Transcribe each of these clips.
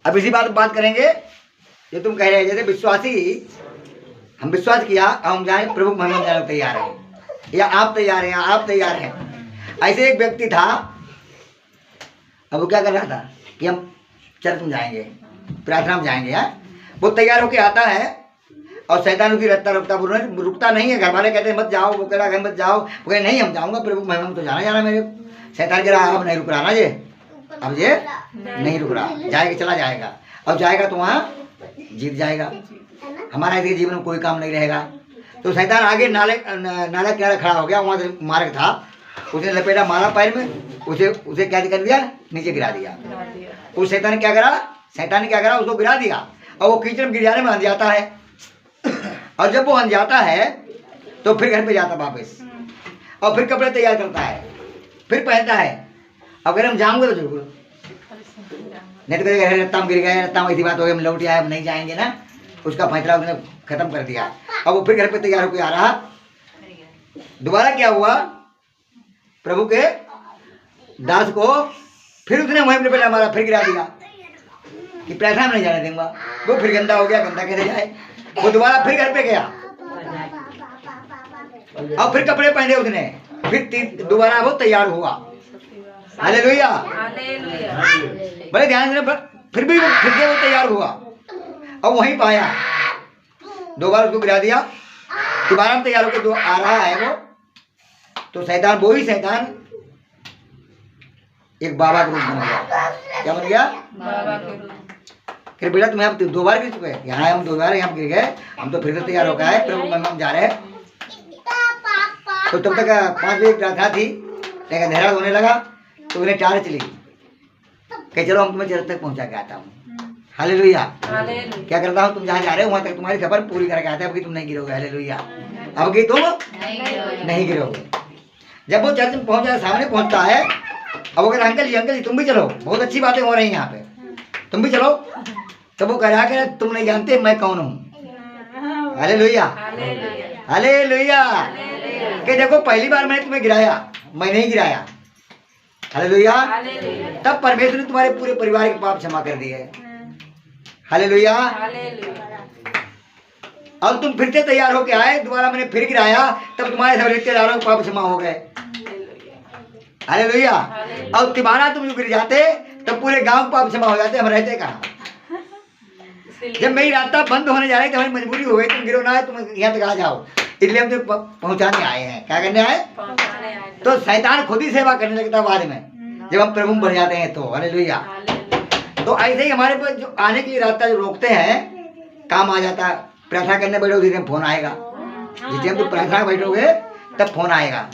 अब इसी बात करेंगे जो तुम कह रहे हैं। जैसे विश्वासी, हम विश्वास किया, हम जाए प्रभु महिमा जाने को तैयार है, या आप तैयार हैं, या आप तैयार हैं। ऐसे एक व्यक्ति था, अब वो क्या कर रहा था कि हम चर्च में जाएंगे, प्रार्थना में जाएंगे। यार वो तैयार होके आता है और शैतान उसकी रुकता नहीं है। घर वाले कहते हैं मत जाओ, वो कह रहा है मत जाओ, वो कहे नहीं हम जाऊंगा प्रभु महिमा में तो जाना मेरे। शैतान कह रहा अब नहीं रुक रहा ना, ये अब ये नहीं रुक रहा, जाएगा चला जाएगा। अब जाएगा तो वहाँ जीत जाएगा, हमारा इसके जीवन में कोई काम नहीं रहेगा। तो शैतान आगे नाले किनारे खड़ा हो गया, वहाँ से मार्ग था, उसने लपेटा मारा पैर में, उसे क्या कर दिया, नीचे गिरा दिया। उस शैतान ने क्या करा, उसको गिरा दिया और वो कीचड़ में गिर जाने में जाता है। और जब वो हन जाता है तो फिर घर पे जाता वापस और फिर कपड़े तैयार करता है, फिर पहनता है। अगर हम जाऊंगे तो जरूर, नहीं तो कहेगा रत्ता में गिर गए, रत्ता में ऐसी बात हो गई, हम लौट आए, हम नहीं जाएंगे ना। उसका फैसला उसने खत्म कर दिया। अब वो फिर घर पे तैयार होकर आ रहा। दोबारा क्या हुआ, प्रभु के दास को फिर उसने वहीं पे हमारा फिर गिरा दिया कि प्रार्थना में नहीं जाने देंगे। वो फिर गंदा हो गया, गंदा कैसे जाए। वो दोबारा फिर घर पे गया और फिर कपड़े पहने उसने, फिर दोबारा वो तैयार हुआ। हालेलुया, बड़े ध्यान से। फिर से वो तैयार हुआ और वहीं पाया, दो बार उसको गिरा दिया, दोबारा तैयार होकर जो आ रहा है वो, तो शैतान, वो ही शैतान एक बाबा के रूप बन गया। क्या बन गया, बाबा के रूप। फिर बेटा तुम्हें अब 2 बार गिर चुके, यहाँ हम 2 बार यहाँ गिर गए, हम तो फिर से तैयार हो गए, प्रभु महिमा में जा रहे हैं। तो तब तक 5 बजे प्रार्थना थी, लेकिन अंधेरा होने लगा तो उन्हें टार चली कहीं, चलो हम तुम्हें चर्च तक पहुंचा के आता हूँ। हालेलुया, क्या करता हूँ, तुम जहाँ जा रहे हो वहाँ तक तुम्हारी खबर पूरी करके आता है, अब कि तुम नहीं गिरोगे। हालेलुया, अब कि तुम नहीं गिरोगे। जब वो चर्च में पहुंचा, सामने पहुंचता है, अब वो कहता अंकल जी तुम भी चलो, बहुत अच्छी बातें हो रही हैं यहाँ पे, तुम भी चलो। तो वो कह रहा कि तुम नहीं जानते मैं कौन हूँ। Hallelujah, hallelujah. कि देखो पहली बार मैंने तुम्हें गिराया, मैं नहीं गिराया। हालेलुया, तब परमेश्वर ने तुम्हारे पूरे परिवार के पाप क्षमा कर दिए। हालेलुया। अब तुम फिर से तैयार होके आए, दोबारा मैंने फिर गिराया, तब तुम्हारे सब रिश्तेदारों के पाप क्षमा हो गए। हालेलुया। और तिबारा तुम जो गिर जाते तब पूरे गांव के पाप क्षमा हो जाते। हम रहते कहाँ, जब मेरी रास्ता बंद होने जा रही थी, हमारी मजबूरी हो गई, तुम गिरो ना, तुम यहाँ तक आ जाओ, इसलिए हम तो पहुंचाने आए हैं। क्या करने आए, तो शैतान खुद ही सेवा करने लगता बाद में, जब हम प्रभु बन जाते हैं तो। हालेलुया। तो ऐसे ही हमारे पास जो आने के लिए रास्ता जो रोकते हैं, काम आ जाता है। प्रार्थना करने बैठोगे जिस दिन फोन आएगा, जिस दिन तुम प्रार्थना बैठोगे तब फोन आएगा।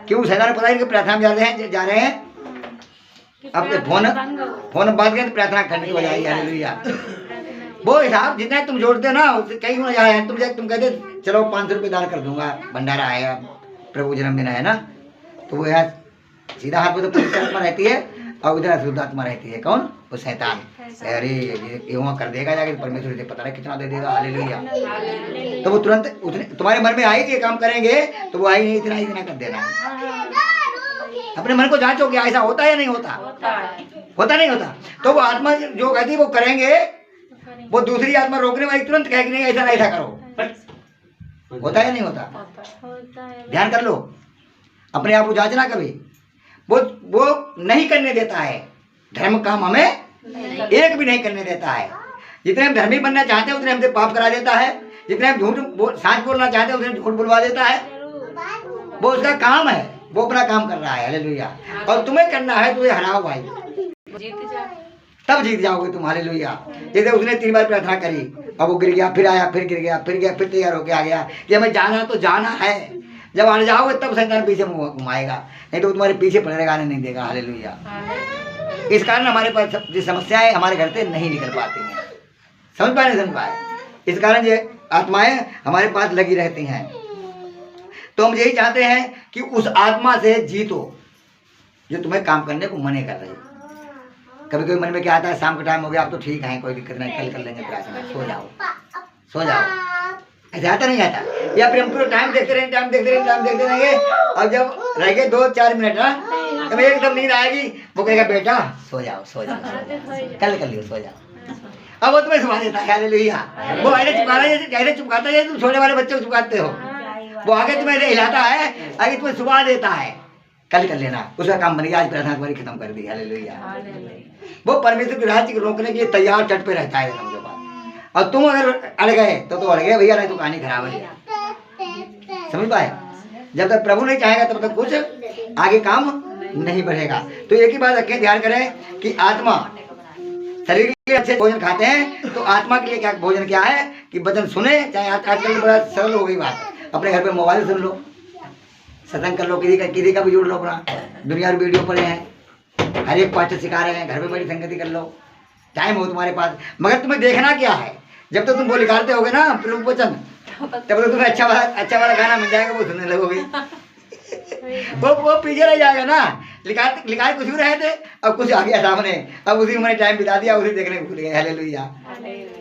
क्यों, शैतान पता है कि प्रार्थना में जा रहे हैं, अब फोन बात करें तो प्रार्थना करने की बजाय। हालेलुया। वो हिसाब जितना तुम जोड़ते हो ना, उससे कहीं होना जाए। तुम कहते चलो 500 रुपये दान कर दूंगा, भंडारा आएगा, प्रभु जन्मदिन है ना, तो वो यहाँ सीधा हाथ में तो पवित्र आत्मा रहती है और इधर अशुद्ध आत्मा रहती है। कौन, वो शैतान। अरे ये वहाँ कर देगा जाके, परमेश्वर से पता नहीं कितना दे देगा। हालेलुया। तो वो तुरंत उतने तुम्हारे मन में आई कि ये काम करेंगे, तो वो आई नहीं, इतना कर देना। अपने मन को जांचो कि ऐसा होता है या नहीं होता, होता नहीं होता। तो वो आत्मा जो कहती है वो करेंगे, वो दूसरी आत्मा रोकने वाली तुरंत कहेगी नहीं ऐसा करो। होता है नहीं होता, ध्यान कर लो, अपने आप को जांचना कभी। वो नहीं करने देता है धर्म काम, हमें एक भी नहीं करने देता है। जितने हम धर्मी बनना चाहते हैं उतने हमसे पाप करा देता है, जितने हम सच बोलना चाहते हैं उतने झूठ बुलवा देता है। वो उसका काम है, वो अपना काम कर रहा है। हालेलुया। और तुम्हें करना है, तुम्हें हराओ भाई, तब जीत जाओगे तुम। हालेलुया। जैसे उसने 3 बार प्रार्थना करी, अब वो गिर गया, फिर आया, फिर गिर गया, फिर तैयार होके आ गया कि हमें जाना तो जाना है। जब आने जाओगे तब शैतान पीछे घुमाएगा, नहीं तो तुम्हारे पीछे पड़ेगा, आने नहीं देगा। हालेलुया। इस कारण हमारे पास जो समस्याएं हमारे घर से नहीं निकल पाती हैं, समझ पाए। इस कारण ये आत्माएं हमारे पास लगी रहती हैं। तो हम यही चाहते हैं कि उस आत्मा से जीतो जो तुम्हें काम करने को मने कर रही है। कभी कभी मन में क्या आता है, शाम का टाइम हो गया, आप तो ठीक है, कोई दिक्कत नहीं, कल कर लेंगे प्रार्थना, सो जाओ। ऐसा आता नहीं आता, या फिर हम पूरा टाइम देखते रहेंगे और जब रह गए 2-4 मिनट ना, जब एकदम नींद आएगी वो कहेगा बेटा सो जाओ सो जाओ, कल कर लियो सो जाओ। अब वो तुम्हें सुबह देता है, हालेलुया। वो ऐसे चुपकाता है, तुम छोटे वाले बच्चे को चुपकाते हो, वो आगे तुम्हें हिलाता है, आगे तुम्हें सुबह देता है, कल कर लेना, उसका काम बन गया, आज प्रार्थना तुम्हारी खत्म कर दी, हालेलुया। वो परमेश्वर के राज्य को रोकने के लिए तैयार चट पे रहता है समझो बात। और तुम अगर अड़ गए तो अड़ गए भैया, नहीं तो कहानी खराब है, समझ पाए। जब तक प्रभु नहीं चाहेगा तब तक कुछ आगे काम नहीं बढ़ेगा। तो एक ही बात रखें, ध्यान करें कि आत्मा शरीर के लिए अच्छे भोजन खाते हैं, तो आत्मा के लिए क्या भोजन क्या है कि वचन सुने। चाहे आजकल बड़ा सरल हो गई बात, अपने घर पे मोबाइल सुन लो, सत्संग कर लो, किसी का भी जोड़ लो अपना, दुनिया में वीडियो पड़े हैं, हर एक पास्टर सिखा रहे हैं, घर में बड़ी संगति कर लो, टाइम हो तुम्हारे पास। मगर तुम्हें देखना क्या है, जब तक तुम वो निकालते होगे ना प्रभु वचन, तब तक तुम्हें अच्छा वाला गाना मिल जाएगा, वो सुनने लगोगे। वो पीछे रह जाएगा ना, लिखाए कुछ भी रहे थे, अब कुछ आ गया सामने, अब उसी में टाइम बिता दिया, उसी देखने भूल गए, हालेलुया।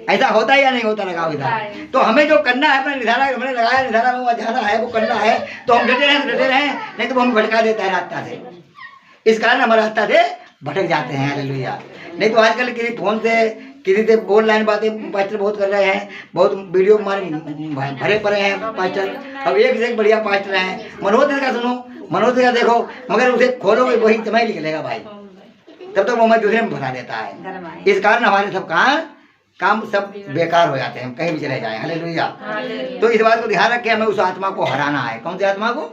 ऐसा होता है या नहीं होता, लगाओ इधर। तो हमें जो करना है अपने निधारा, हमने लगाया निधारा में जाना है, वो करना है, तो हम डटे रहे, नहीं तो वो हमें भटका देता है रास्ता से, इस कारण हमारे रास्ता से भटक जाते हैं, हालेलुया। नहीं तो आजकल किसी फोन से किसी से ऑनलाइन बातें पास्टर बहुत कर रहे हैं, बहुत वीडियो हमारे भरे पड़े हैं पास्टर। अब एक से एक बढ़िया पास्टर हैं, मनोज का सुनो, मनोज का देखो, मगर उसे खोलोगे वही समय निकलेगा भाई, तब तक वो हमें दूसरे में फंसा देता है। इस कारण हमारे सब काम सब बेकार हो जाते हैं, हम कहीं भी चले जाएं, हालेलुया। तो इस बात को ध्यान रखें, हमें उस आत्मा को हराना है। कौन सी आत्मा को?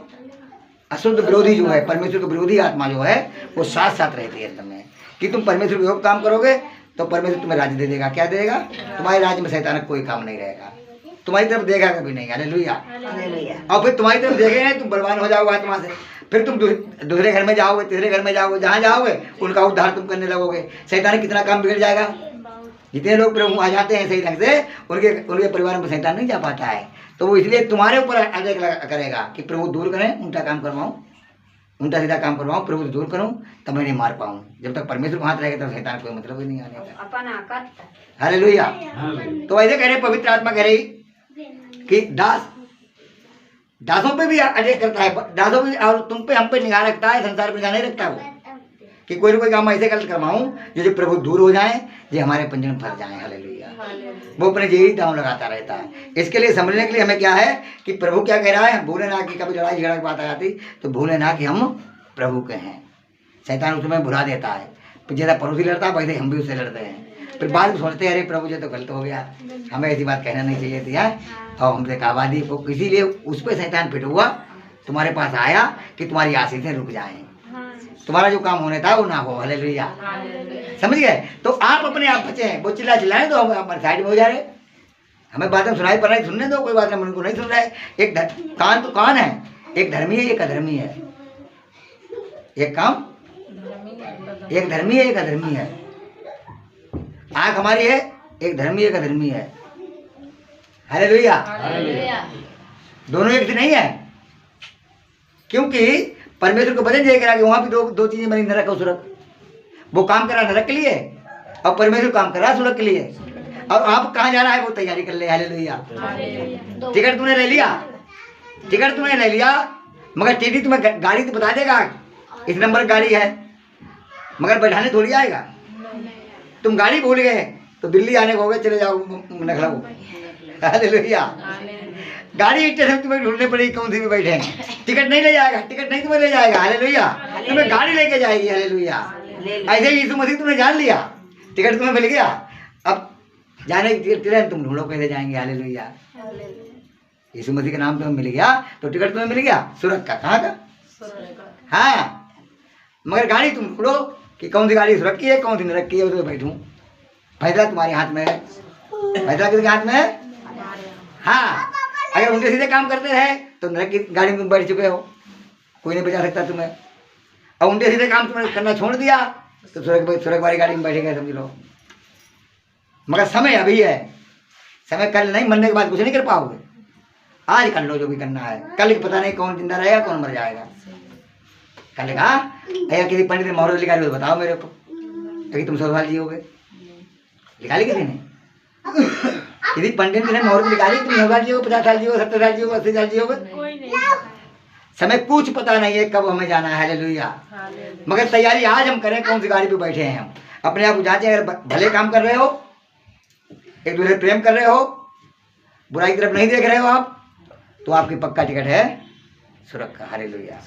अशुद्ध विरोधी जो है, परमेश्वर के विरोधी आत्मा जो है, वो साथ साथ रहती है समय कि तुम परमेश्वर के योग काम करोगे तो परमेश्वर तुम्हें राज्य दे देगा। क्या देगा? तुम्हारे राज्य में शैतान कोई काम नहीं रहेगा, तुम्हारी तरफ देगा कभी नहीं, हालेलुया। और फिर तुम्हारी तरफ देखे नहीं, तुम बलवान हो जाओगे आत्मा से, फिर तुम दूसरे घर में जाओगे, तीसरे घर में जाओगे, जहाँ जाओगे उनका उद्धार तुम करने लगोगे। शैतान कितना काम बिगड़ जाएगा। जितने लोग प्रभु आ जाते हैं सही ढंग से, उनके परिवार में शैतान नहीं जा पाता है, तो वो इसलिए तुम्हारे ऊपर अधिक करेगा कि प्रभु दूर करें, उल्टा काम करवाऊँ, उल्टा सीधा काम करवाऊँ, प्रभु दूर करूँ, तब मैं नहीं मार पाऊँ। जब तक परमेश्वर को हाथ रहेगा तब शैतान कोई मतलब ही नहीं आने का, हालेलुया। तो ऐसे कह रहे, पवित्र आत्मा कह रही कि दासों पे भी अटैक करता है, दासों पे और तुम पे, हम पे निगाह रखता है, संसार पे निगाह नहीं रखता वो, कि कोई ना कोई काम ऐसे गलत करवाऊँ जो प्रभु दूर हो जाए, जो हमारे पंजन में फंस जाए, हालेलुया। वो अपने यही दांव लगाता रहता है। इसके लिए समझने के लिए हमें क्या है कि प्रभु क्या कह रहा है, भूले ना कि कभी लड़ाई झगड़ा की बात आ जाती तो भूले ना कि हम प्रभु के हैं। शैतान उसमें भुला देता है, फिर जैसा पड़ोसी लड़ता है वैसे हम भी उससे लड़ते हैं, फिर बाद में सोचते हैं अरे प्रभु जी तो गलत हो गया, हमें ऐसी बात कहना नहीं चाहिए थी, और हमसे कहवा दी। इसीलिए उस पर शैतान फिट हुआ, तुम्हारे पास आया कि तुम्हारी आशीषें रुक जाएं, तुम्हारा जो काम होने था वो ना हो, हालेलुया। समझ गए? तो आप अपने आप बचे हैं, वो चिल्लाए तो हम हमारे साइड में हो जा रहे, हमें बातें सुनाई पड़ रही, सुनने दो, कोई बात नहीं, उनको नहीं सुन रहा है। एक कान तो कान है, एक धर्मी है एक अधर्मी है, एक काम एक धर्मी है एक अधर्मी है। आँख हमारी है, एक धर्मी एक अधर्मी है, हालेलुया। दोनों एक नहीं है, क्योंकि परमेश्वर को वचन ये करा कि वहां भी दो चीजें बनी, नरक और सुरक। वो काम करा नरक के लिए और परमेश्वर काम करा सुरक के लिए। और आप कहाँ जाना है वो तैयारी कर ले, हालेलुया। टिकट तुमने ले लिया, मगर टीटी तुम्हें गाड़ी तो बता देगा इस नंबर गाड़ी है, मगर बैठाने थोड़ी आएगा। तुम गाड़ी भूल गए तो दिल्ली आने को हो गए, चले जाओ लखनऊ, हालेलुया। गाड़ी स्टेशन तुम्हें ढूंढने पड़ेगी कौन सी में बैठे, टिकट नहीं ले जाएगा, टिकट नहीं तुम्हें ले जाएगा, हालेलुया। तुम्हें गाड़ी लेके जाएगी, हालेलुया। ऐसे ही यीशु मसीह तुमने जान लिया, टिकट तुम्हें मिल गया, अब जाने की ट्रेन तुम ढूंढो कैसे जाएंगे, हालेलुया। यीशु मसीह का नाम तुम्हें मिल गया तो टिकट तुम्हें मिल गया सुरख का, कहाँ का? हाँ, मगर गाड़ी तुम ढूंढो कि कौन सी गाड़ी सुरख की है, कौन सी नरक की है, उसमें बैठूं। फैसला तुम्हारे हाथ में है, फैसला किसके हाथ में है? हाँ, अगर उल्टे सीधे काम करते रहे तो नरक की गाड़ी में तुम बैठ चुके हो, कोई नहीं बचा सकता तुम्हें। और उल्टे सीधे काम तुमने करना छोड़ दिया तो सुरख वाली गाड़ी में बैठेगा, समझ लो। मगर समय अभी है, समय कल नहीं, मरने के बाद कुछ नहीं कर पाओगे। आज कर लो जो भी करना है, कल पता नहीं कौन जिंदा रहेगा कौन मर जाएगा। कल कहा अगर किसी पंडित ने मुहूर्त निकाली तो बताओ मेरे को, ताकि तुम 100 साल जियोगे। निकाली किसी ने? किसी पंडित ने मुहूर्त निकाली तुम 100 साल जियोगे, 50 साल जियोगे, 70 साल जियोगे, 80 साल जियोगे? समय कुछ पता नहीं है कब हमें जाना है। हालेलुया। मगर तैयारी आज हम करें, कौन सी गाड़ी पे बैठे हैं हम। अपने आप को जांचें, अगर भले काम कर रहे हो, एक दूसरे प्रेम कर रहे हो, बुराई की तरफ नहीं देख रहे हो आप, तो आपकी पक्का टिकट है सुरक्षा। हालेलुया।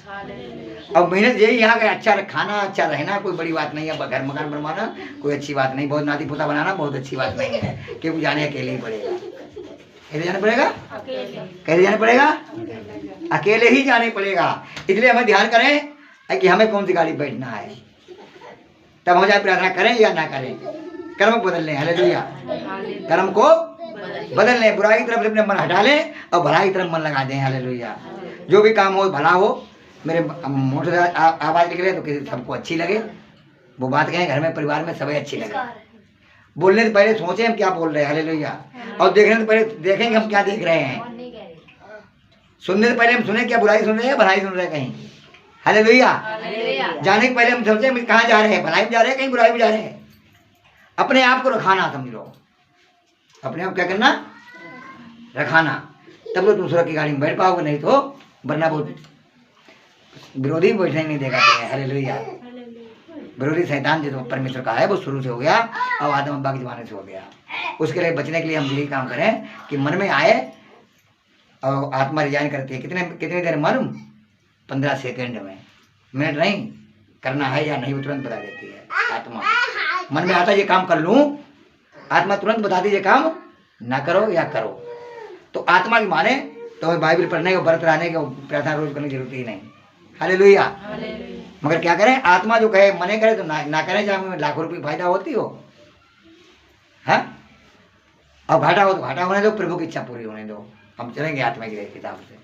अब मेहनत यही यहाँ का अच्छा खाना, अच्छा रहना कोई बड़ी बात नहीं है। घर मकान बनवाना कोई अच्छी बात नहीं, बहुत नाती पोता बनाना बहुत अच्छी बात नहीं है, क्योंकि जाने अकेले ही पड़ेगा। कैसे जाना पड़ेगा? कैसे जाना पड़ेगा? अकेले ही जाने पड़ेगा। इसलिए हमें ध्यान करें कि हमें कौन सी गाड़ी बैठना है, तब हम जाए प्रार्थना करें या ना करें। कर्म को बदल लें। हालेलुया। कर्म को बदल लें, बुराई की तरफ से अपने मन हटा लें और भलाई की तरफ मन लगा दें। हालेलुया। जो भी काम हो भला हो। मेरे मोटे आवाज़ निकले तो किसी सबको अच्छी लगे, वो बात कहें घर में परिवार में सभी अच्छी लगे। बोलने से पहले सोचें हम क्या बोल रहे हैं। हालेलुया। और देखने से पहले देखें हम क्या देख रहे हैं। सुनने से पहले हम सुने क्या बुराई सुन रहे हैं भलाई सुन रहे हैं कहीं। हालेलुया। जाने के पहले हम सोचें हम कहाँ जा रहे हैं, भलाई में जा रहे हैं कहीं बुराई में जा रहे हैं। अपने आप को रखाना, समझ लो अपने आप क्या करना, रखाना, तब तो दूसरा की गाड़ी में बैठ पाओगे, नहीं तो वरना वो विरोधी बैठने नहीं देगा तुम्हें। हालेलुया। विरोधी शैतान जो परमेश्वर का है वो शुरू से हो गया और आदम अब्बा के जमाने से हो गया। उसके लिए बचने के लिए हम यही काम करें कि मन में आए और आत्मा रिजाइन करती है। कितनी देर मालूम? 15 सेकंड में, मिनट नहीं। करना है या नहीं वो तुरंत बता देती है आत्मा। मन में आता ये काम कर लूँ, आत्मा तुरंत बता दीजिए काम ना करो या करो। तो आत्मा की माने तो हमें बाइबल पढ़ने का, व्रत रहने का, प्रार्थना रोज करने की जरूरत ही नहीं। हालेलुया। मगर क्या करें, आत्मा जो कहे मने करे तो ना करें, चाहे लाखों रुपये फायदा होती हो, हाँ, और घाटा हो तो घाटा होने दो, प्रभु की इच्छा पूरी होने दो। हम चलेंगे आत्मा की किताब से,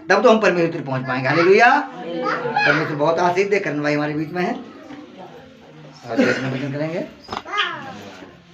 तब तो हम परमेश्वर तक पहुंच पाएंगे। हालेलुया। परमेश्वर बहुत आशीष दे। करण भाई हमारे बीच में है और वचन करेंगे।